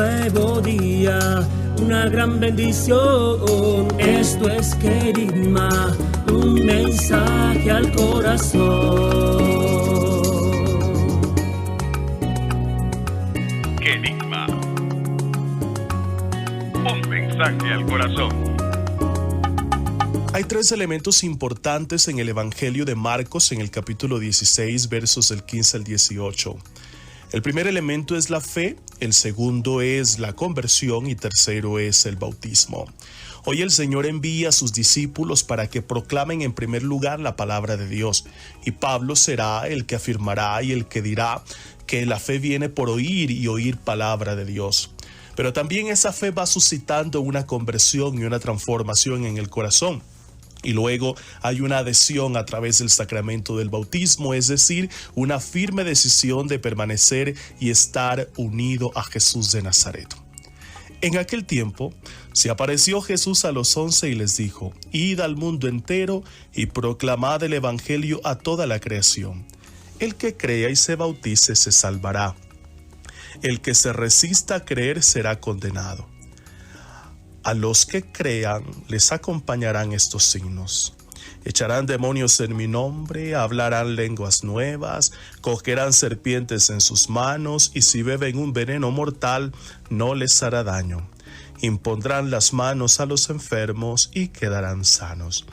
nuevo día, una gran bendición. Esto es Querigma, un mensaje al corazón. Querigma, un mensaje al corazón. Hay tres elementos importantes en el Evangelio de Marcos en el capítulo 16, versos del 15 al 18. El primer elemento es la fe, el segundo es la conversión y tercero es el bautismo. Hoy el Señor envía a sus discípulos para que proclamen en primer lugar la palabra de Dios, y Pablo será el que afirmará y el que dirá que la fe viene por oír y oír palabra de Dios. Pero también esa fe va suscitando una conversión y una transformación en el corazón. Y luego hay una adhesión a través del sacramento del bautismo, es decir, una firme decisión de permanecer y estar unido a Jesús de Nazaret. En aquel tiempo se apareció Jesús a los 11 y les dijo: Id al mundo entero y proclamad el evangelio a toda la creación. El que crea y se bautice se salvará. El que se resista a creer será condenado. A los que crean les acompañarán estos signos: echarán demonios en mi nombre, hablarán lenguas nuevas, cogerán serpientes en sus manos, y si beben un veneno mortal no les hará daño. Impondrán las manos a los enfermos y quedarán sanos.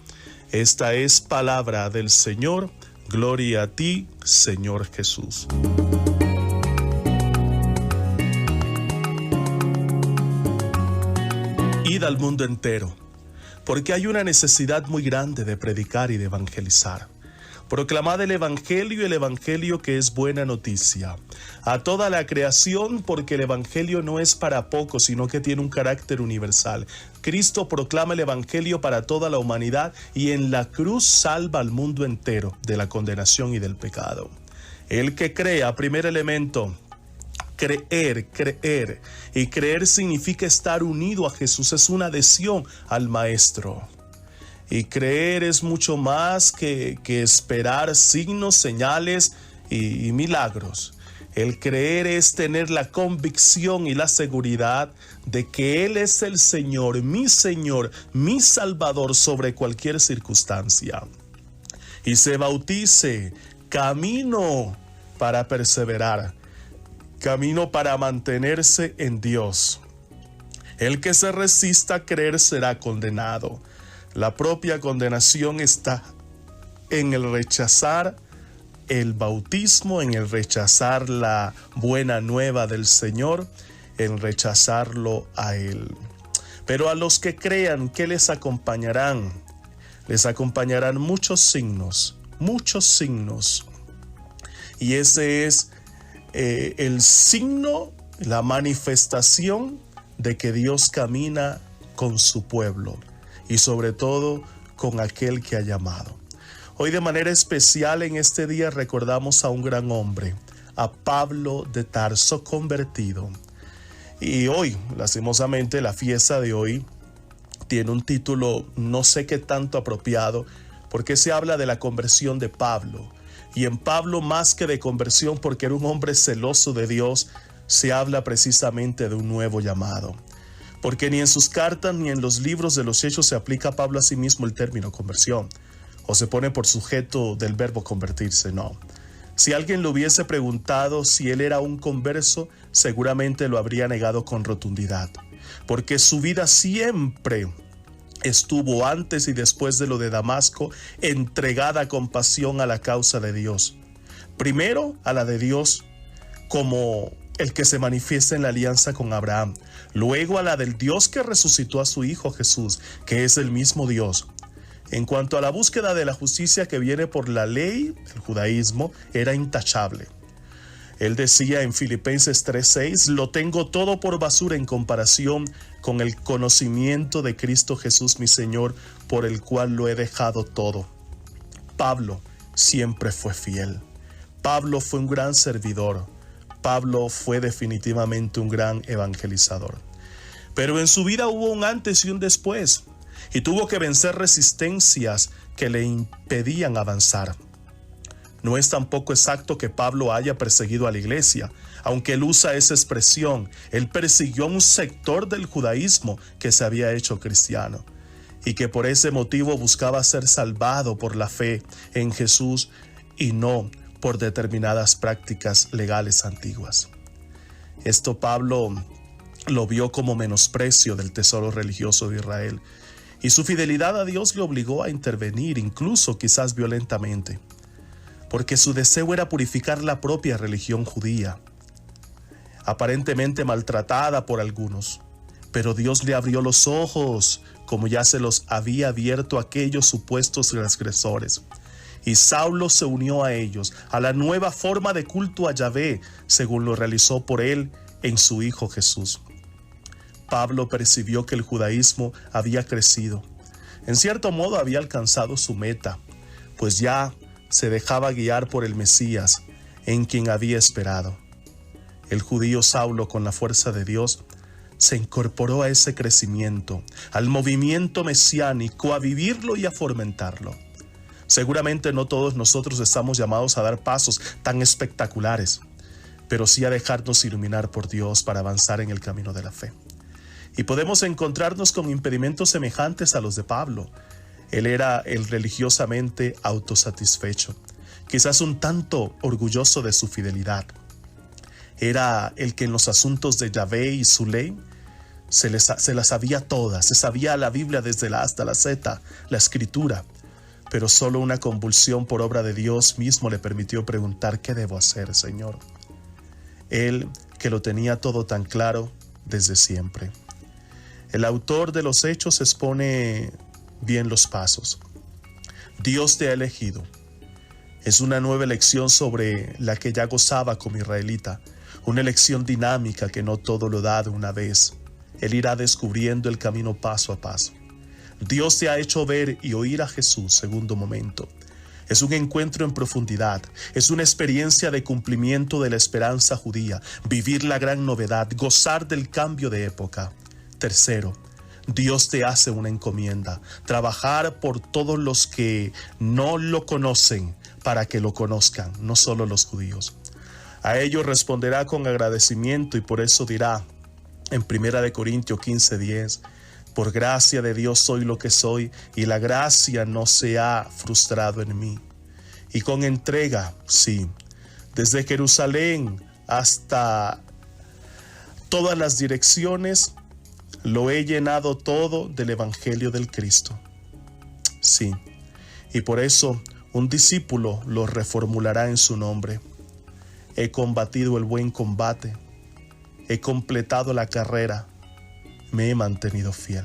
Esta es palabra del Señor. Gloria a ti, Señor Jesús. Id al mundo entero, porque hay una necesidad muy grande de predicar y de evangelizar. Proclamad el evangelio que es buena noticia a toda la creación, porque el evangelio no es para pocos, sino que tiene un carácter universal. Cristo proclama el evangelio para toda la humanidad y en la cruz salva al mundo entero de la condenación y del pecado. El que crea, primer elemento, creer. Y creer significa estar unido a Jesús, es una adhesión al Maestro. Y creer es mucho más que esperar signos, señales y milagros. El creer es tener la convicción y la seguridad de que Él es el Señor, mi Salvador sobre cualquier circunstancia. Y se bautice, camino para perseverar, camino para mantenerse en Dios. El que se resista a creer será condenado. La propia condenación está en el rechazar el bautismo, en el rechazar la buena nueva del Señor, en rechazarlo a Él. Pero a los que crean, ¿qué les acompañarán? Les acompañarán muchos signos. Y ese es el signo, la manifestación de que Dios camina con su pueblo y sobre todo con aquel que ha llamado. Hoy de manera especial en este día recordamos a un gran hombre, a Pablo de Tarso convertido. Y hoy, lastimosamente, la fiesta de hoy tiene un título no sé qué tanto apropiado, porque se habla de la conversión de Pablo. Y en Pablo, más que de conversión, porque era un hombre celoso de Dios, se habla precisamente de un nuevo llamado. Porque ni en sus cartas ni en los libros de los Hechos se aplica a Pablo a sí mismo el término conversión, o se pone por sujeto del verbo convertirse, no. Si alguien le hubiese preguntado si él era un converso, seguramente lo habría negado con rotundidad, porque su vida siempre estuvo antes y después de lo de Damasco entregada con pasión a la causa de Dios. Primero a la de Dios como el que se manifiesta en la alianza con Abraham. Luego a la del Dios que resucitó a su Hijo Jesús, que es el mismo Dios. En cuanto a la búsqueda de la justicia que viene por la ley, el judaísmo era intachable. Él decía en Filipenses 3:6, lo tengo todo por basura en comparación con el conocimiento de Cristo Jesús mi Señor, por el cual lo he dejado todo. Pablo siempre fue fiel. Pablo fue un gran servidor. Pablo fue definitivamente un gran evangelizador. Pero en su vida hubo un antes y un después, y tuvo que vencer resistencias que le impedían avanzar. No es tampoco exacto que Pablo haya perseguido a la iglesia, aunque él usa esa expresión. Él persiguió a un sector del judaísmo que se había hecho cristiano y que por ese motivo buscaba ser salvado por la fe en Jesús y no por determinadas prácticas legales antiguas. Esto Pablo lo vio como menosprecio del tesoro religioso de Israel, y su fidelidad a Dios le obligó a intervenir, incluso quizás violentamente, porque su deseo era purificar la propia religión judía, aparentemente maltratada por algunos. Pero Dios le abrió los ojos, como ya se los había abierto a aquellos supuestos transgresores. Y Saulo se unió a ellos, a la nueva forma de culto a Yahvé, según lo realizó por él en su Hijo Jesús. Pablo percibió que el judaísmo había crecido. En cierto modo había alcanzado su meta, pues ya se dejaba guiar por el Mesías, en quien había esperado. El judío Saulo, con la fuerza de Dios, se incorporó a ese crecimiento, al movimiento mesiánico, a vivirlo y a fomentarlo. Seguramente no todos nosotros estamos llamados a dar pasos tan espectaculares, pero sí a dejarnos iluminar por Dios para avanzar en el camino de la fe. Y podemos encontrarnos con impedimentos semejantes a los de Pablo. Él era el religiosamente autosatisfecho, quizás un tanto orgulloso de su fidelidad. Era el que en los asuntos de Yahvé y su ley se las sabía todas, se sabía la Biblia desde la A hasta la Z, la Escritura, pero solo una convulsión por obra de Dios mismo le permitió preguntar: ¿qué debo hacer, Señor? Él, que lo tenía todo tan claro desde siempre. El autor de los Hechos expone bien los pasos. Dios te ha elegido. Es una nueva elección sobre la que ya gozaba como israelita, una elección dinámica que no todo lo da de una vez. Él irá descubriendo el camino paso a paso. Dios te ha hecho ver y oír a Jesús, segundo momento. Es un encuentro en profundidad, es una experiencia de cumplimiento de la esperanza judía, vivir la gran novedad, gozar del cambio de época. Tercero, Dios te hace una encomienda, trabajar por todos los que no lo conocen para que lo conozcan, no solo los judíos. A ellos responderá con agradecimiento y por eso dirá en 1 Corintios 15:10, por gracia de Dios soy lo que soy y la gracia no se ha frustrado en mí. Y con entrega, sí, desde Jerusalén hasta todas las direcciones, lo he llenado todo del Evangelio del Cristo. Sí, y por eso un discípulo lo reformulará en su nombre. He combatido el buen combate, he completado la carrera, me he mantenido fiel.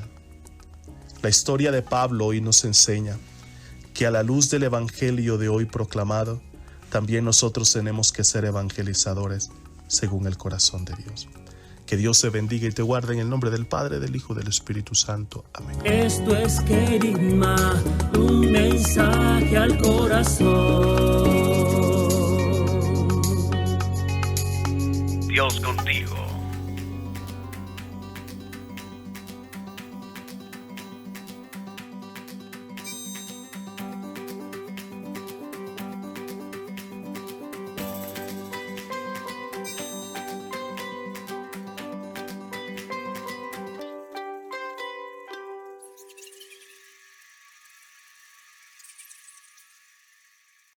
La historia de Pablo hoy nos enseña que a la luz del Evangelio de hoy proclamado, también nosotros tenemos que ser evangelizadores según el corazón de Dios. Que Dios te bendiga y te guarde en el nombre del Padre, del Hijo y del Espíritu Santo. Amén. Esto es Querigma, un mensaje al corazón. Dios contigo.